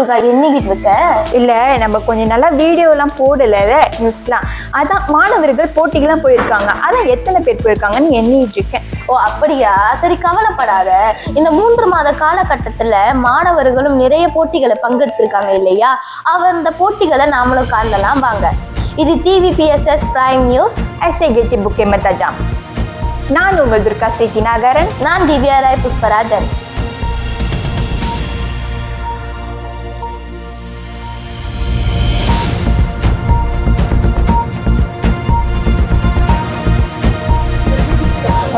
துர்கா எண்ணிக்கிட்டு இருக்க? இல்ல நம்ம கொஞ்சம் நல்லா வீடியோ எல்லாம் போடல நியூஸ்லாம், அதான் மாணவர்கள் போட்டிக்கெல்லாம் போயிருக்காங்க, அதான் எத்தனை பேர் போயிருக்காங்கன்னு எண்ணிட்டு இருக்கேன். ஓ அப்படியா, சரி கவலைப்படாத. இந்த 3 மாத காலகட்டத்துல மாணவர்களும் நிறைய போட்டிகளை பங்கெடுத்திருக்காங்க இல்லையா? அந்த போட்டிகளை நாமளும் காணலாம் வாங்க. இது TVPSS பிரைம் நியூஸ். SAGT புக்கே மத்தாஜாம். நான் உங்கள் துர்கா சேட்டிநாகரன். நான் திவ்யா ராய் புஷ்பராஜன்.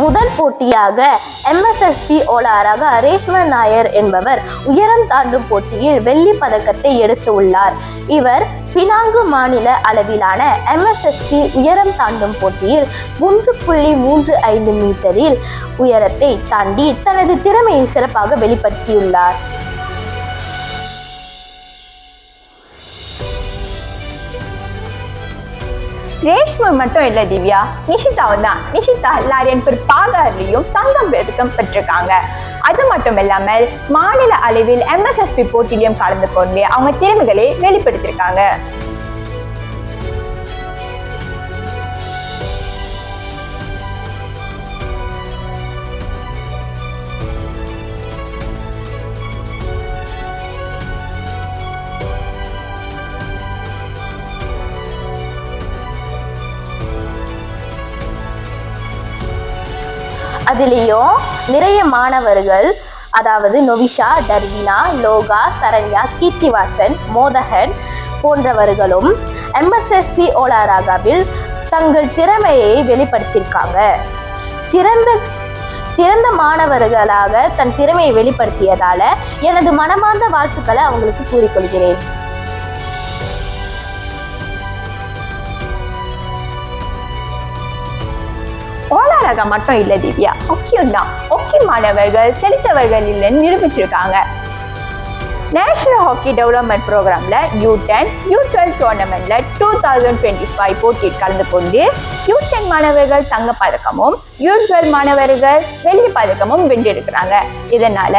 முதல் போட்டியாக MSSP ஓலாராக ரேஷ்மன் நாயர் என்பவர் உயரம் தாண்டும் போட்டியில் வெள்ளி பதக்கத்தை எடுத்து உள்ளார். இவர் பினாங்கு மாநில அளவிலான MSSP உயரம் தாண்டும் போட்டியில் 1.35 மீட்டரில் உயரத்தை தாண்டி தனது திறமையை சிறப்பாக வெளிப்படுத்தியுள்ளார். ரேஷ்மா மட்டும் இல்ல திவ்யா, நிஷிதாவும் தான். நிஷிதா எல்லாரையும் பாகாரிலையும் தங்கம் பதக்கம் பெற்றிருக்காங்க. அது மட்டும் இல்லாமல் மாநில அளவில் MSSP போட்டியிலையும் கலந்து கொண்டு அவங்க திறமைகளை வெளிப்படுத்தியிருக்காங்க. அதிலேயும் நிறைய மாணவர்கள், அதாவது நொவிஷா, டர்வினா, லோகா, சரண்யா, கீர்த்திவாசன், மோதகன் போன்றவர்களும் MSSP ஓலாராகாவில் தங்கள் திறமையை வெளிப்படுத்தியிருக்காங்க. சிறந்த மாணவர்களாக தன் திறமையை வெளிப்படுத்தியதால எனது மனமார்ந்த வாழ்த்துக்களை அவங்களுக்கு கூறிக்கொள்கிறேன். ஓலாராக மட்டும் இல்ல திவ்யா, ஹாக்கியும் தான். ஹாக்கி மாணவர்கள் செலுத்தவர்கள் இல்லைன்னு நிரூபிச்சிருக்காங்க. நேஷனல் ஹாக்கி டெவலப்மெண்ட் ப்ரோக்ராம்ல U10, U12 டோர்னமெண்ட்ல 2025 போட்டியில் கலந்து கொண்டு U10 மாணவர்கள் தங்க பதக்கமும் U12 மாணவர்கள் வெள்ளி பதக்கமும் வென்றிருக்கிறாங்க. இதனால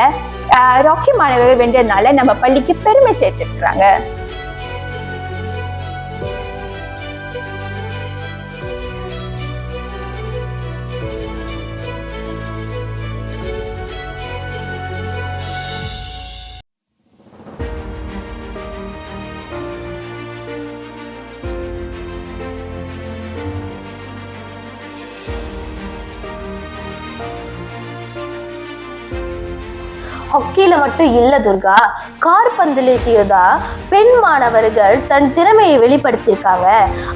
ஹாக்கி மாணவர்கள் வென்றதுனால நம்ம பள்ளிக்கு பெருமை சேர்த்திருக்கிறாங்க. ஹாக்கியில மட்டும் இல்ல துர்கா, காற்பந்துலயும் தான் பெண் மாணவர்கள் தன் திறமையை வெளிப்படுத்தியிருக்காங்க.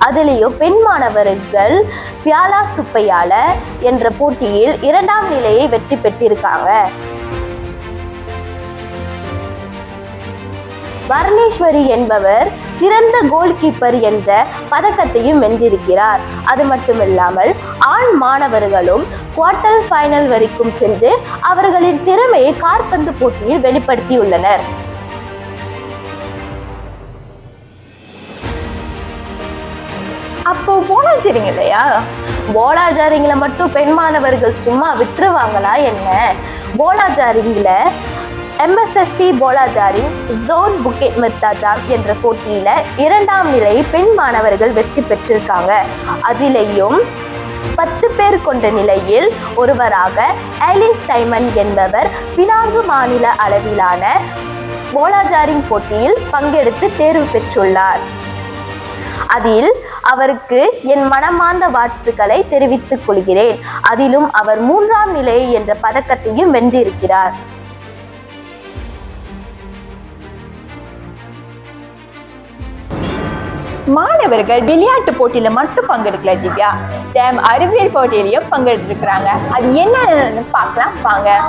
அதுலேயும் பெண் மாணவர்கள் பியாலா சுப்பையால என்ற போட்டியில் 2ஆம் நிலையை வெற்றி பெற்றிருக்காங்க. வர்ணேஸ்வரி என்பவர் சிறந்த கோல் கீப்பர் என்ற பதக்கத்தையும் வென்றிருக்கிறார். அது மட்டுமில்லாமல் ஆண் மாணவர்களும் குவார்டர் ஃபைனல் வரைக்கும் சென்று அவர்களின் திறமையை காற்பந்து போட்டியில் வெளிப்படுத்தியுள்ளனர். அப்போ போலாஜாரிங்க இல்லையா? போலாஜாரிங்களை மட்டும் பெண் மாணவர்கள் சும்மா விட்டுருவாங்களா என்ன? போலாஜாரிங்கள MSSP போலாஜாரின் ஜோன் புக்கெட் மெத்தாஜாம் என்ற போட்டியில 2ஆம் நிலை பெண் மாணவர்கள் வெற்றி பெற்றிருக்காங்க. அதிலேயும் 10 பேர் கொண்ட நிலையில் ஒருவராக எலின் சைமன் என்பவர் பினாங்கு மாநில அளவிலான போலாஜாரின் போட்டியில் பங்கெடுத்து தேர்வு பெற்றுள்ளார். அதில் அவருக்கு என் மனமார்ந்த வாழ்த்துக்களை தெரிவித்துக் கொள்கிறேன். அதிலும் அவர் 3ஆம் நிலை என்ற பதக்கத்தையும் வென்றிருக்கிறார். மாணவர்கள் விளையாட்டு போட்டியில மட்டும் பங்கெடுக்கல திவ்யா, ஸ்டெம் அறிவியல் போட்டியிலையும் பங்கெடுத்திருக்கிறாங்க. அது என்னன்னு பார்க்கலாம் வாங்க.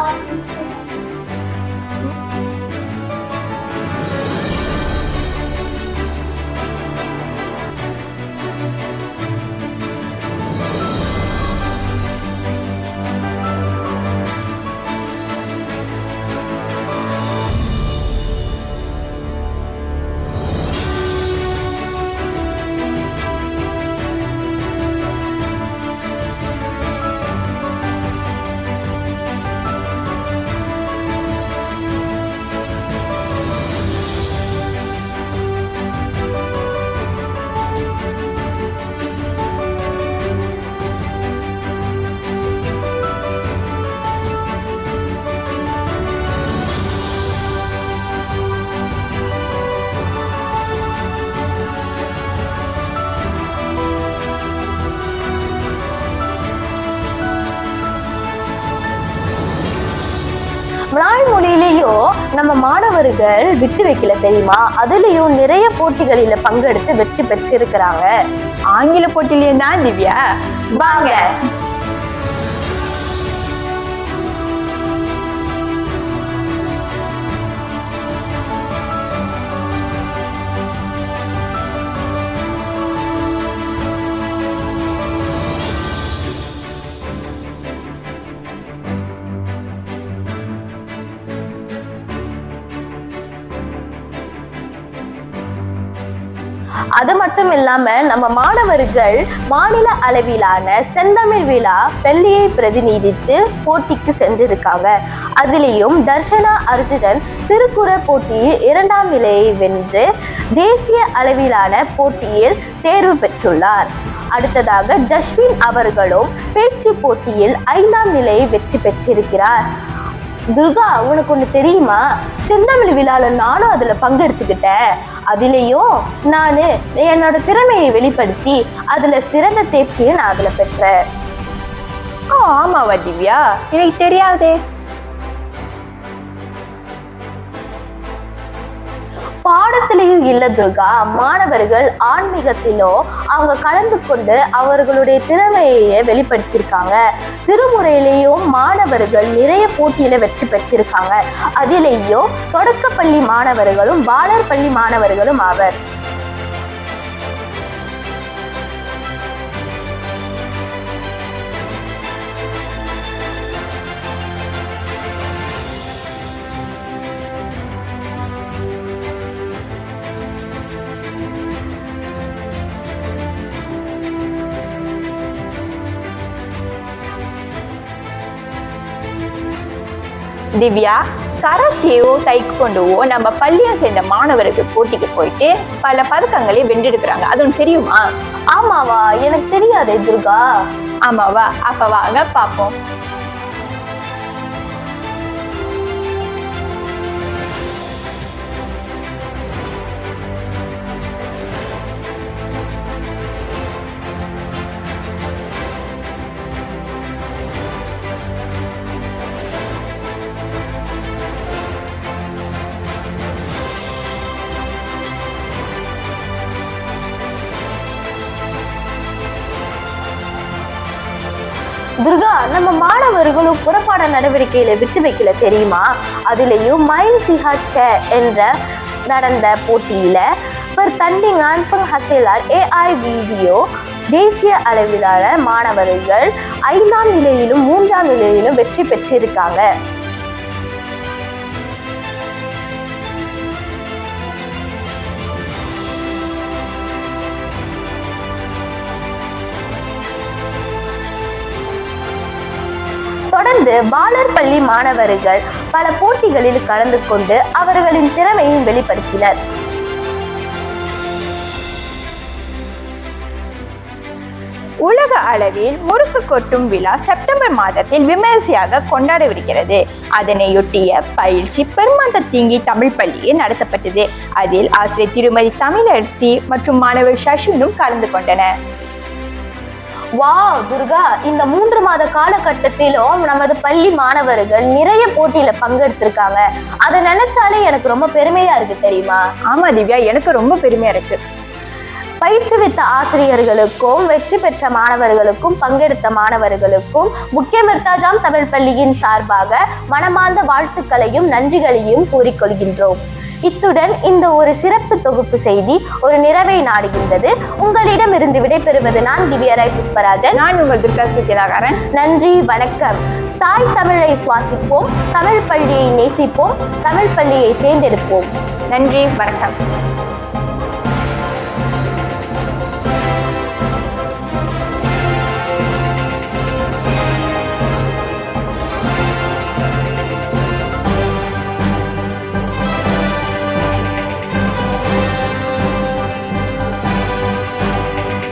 நம்ம மாணவர்கள் விட்டு வைக்கல தெரியுமா? அதுலயும் நிறைய போட்டிகளில பங்கெடுத்து வெற்றி பெற்றிருக்கிறாங்க. ஆங்கில போட்டியிலேயே தான் திவ்யா. வாங்க. அது மட்டும் இல்லாம நம்ம மாணவர்கள் மாநில அளவிலான செந்தமிழ் விழா பள்ளியை பிரதிநிதித்து போட்டிக்கு சென்றிருக்காங்க. அதிலேயும் தர்ஷனா அர்ஜுனன் திருக்குறள் போட்டியில் 2ஆம் நிலையை வென்று தேசிய அளவிலான போட்டியில் தேர்வு பெற்றுள்ளார். அடுத்ததாக ஜஸ்வின் அவர்களும் பேச்சு போட்டியில் 5ஆம் நிலையை வெற்றி பெற்றிருக்கிறார். துர்கா, உனக்கு ஒண்ணு தெரியுமா? செந்தமிழ் விழால நானும் அதுல பங்கெடுத்துக்கிட்டேன். அதுலயும் நானு என்னோட திறமையை வெளிப்படுத்தி அதுல சிறந்த தேர்ச்சியை நான் அதுல பெற்றேன். ஆமாவா திவ்யா? எனக்கு தெரியாதே. பாடத்திலையும் இல்ல துர்கா, மாணவர்கள் ஆன்மீகத்திலோ அவங்க கலந்து கொண்டு அவர்களுடைய திறமையை வெளிப்படுத்தியிருக்காங்க. திருமுறையிலேயும் மாணவர்கள் நிறைய போட்டியில வெற்றி பெற்றிருக்காங்க. அதிலேயும் தொடக்கப்பள்ளி மாணவர்களும் பாலர் பள்ளி மாணவர்களும் ஆவர். திவ்யா, கராத்தேவோ தைக்கொண்டோவோ நம்ம பள்ளியை சேர்ந்த மாணவர்கள் போட்டிக்கு போயிட்டு பல பதக்கங்களை வென்றெடுக்கிறாங்க. அது ஒன்று தெரியுமா? ஆமாவா? எனக்கு தெரியாதே துர்கா. ஆமாவா? அப்ப வாங்க பாப்போம். துர்கா, நம்ம மாணவர்களும் புறப்பாட நடவடிக்கையில விட்டு வைக்கல தெரியுமா? அதுலயும் மைன் சிஹாச்ச என்ற நடந்த போட்டியில தண்டிங்கான் ஹசேலால் AI வீடியோ தேசிய அளவிலான மாணவர்கள் 5ஆம் நிலையிலும் 3ஆம் நிலையிலும் வெற்றி பெற்றிருக்காங்க. தொடர்ந்து பாலர் பள்ளி மாணவர்கள் பல போட்டிகளில் கலந்து கொண்டு அவர்களின் திறமையை வெளிப்படுத்தினர். உலக அளவில் முரசு கொட்டும் விழா செப்டம்பர் மாதத்தில் விமரிசையாக கொண்டாடவிருக்கிறது. அதனையொட்டிய பயிற்சி பெருமாந்த தீங்கி தமிழ் பள்ளியில் நடத்தப்பட்டது. அதில் ஆசிரியர் திருமதி தமிழரசி மற்றும் மாணவர் சஷ்வினும் கலந்து கொண்டனர். வாவ் துர்கா, இந்த 3 மாத காலகட்டத்திலும் நமது பள்ளி மாணவர்கள் நிறைய போட்டியில பங்கெடுத்திருக்காங்க. அதை நினைச்சாலே எனக்கு ரொம்ப பெருமையா இருக்கு தெரியுமா? ஆமா திவ்யா, எனக்கு ரொம்ப பெருமையா இருக்கு. பயிற்றுவித்த ஆசிரியர்களுக்கும் வெற்றி பெற்ற மாணவர்களுக்கும் பங்கெடுத்த மாணவர்களுக்கும் முக்கிய மிர்தாஜாம் தமிழ் பள்ளியின் சார்பாக மனமார்ந்த வாழ்த்துக்களையும் நன்றிகளையும் கூறிக்கொள்கின்றோம். இத்துடன் இந்த ஒரு சிறப்பு தொகுப்பு செய்தி ஒரு நிறைவை நாடுகின்றது. உங்களிடமிருந்து விடைபெறுவது நான் திவ்யராய் புஷ்பராஜன். நான் உங்கள் துர்கா சுத்திலாகாரன். நன்றி, வணக்கம். தாய் தமிழை சுவாசிப்போம், தமிழ் பள்ளியை நேசிப்போம், தமிழ் பள்ளியை தேர்ந்தெடுப்போம். நன்றி, வணக்கம்.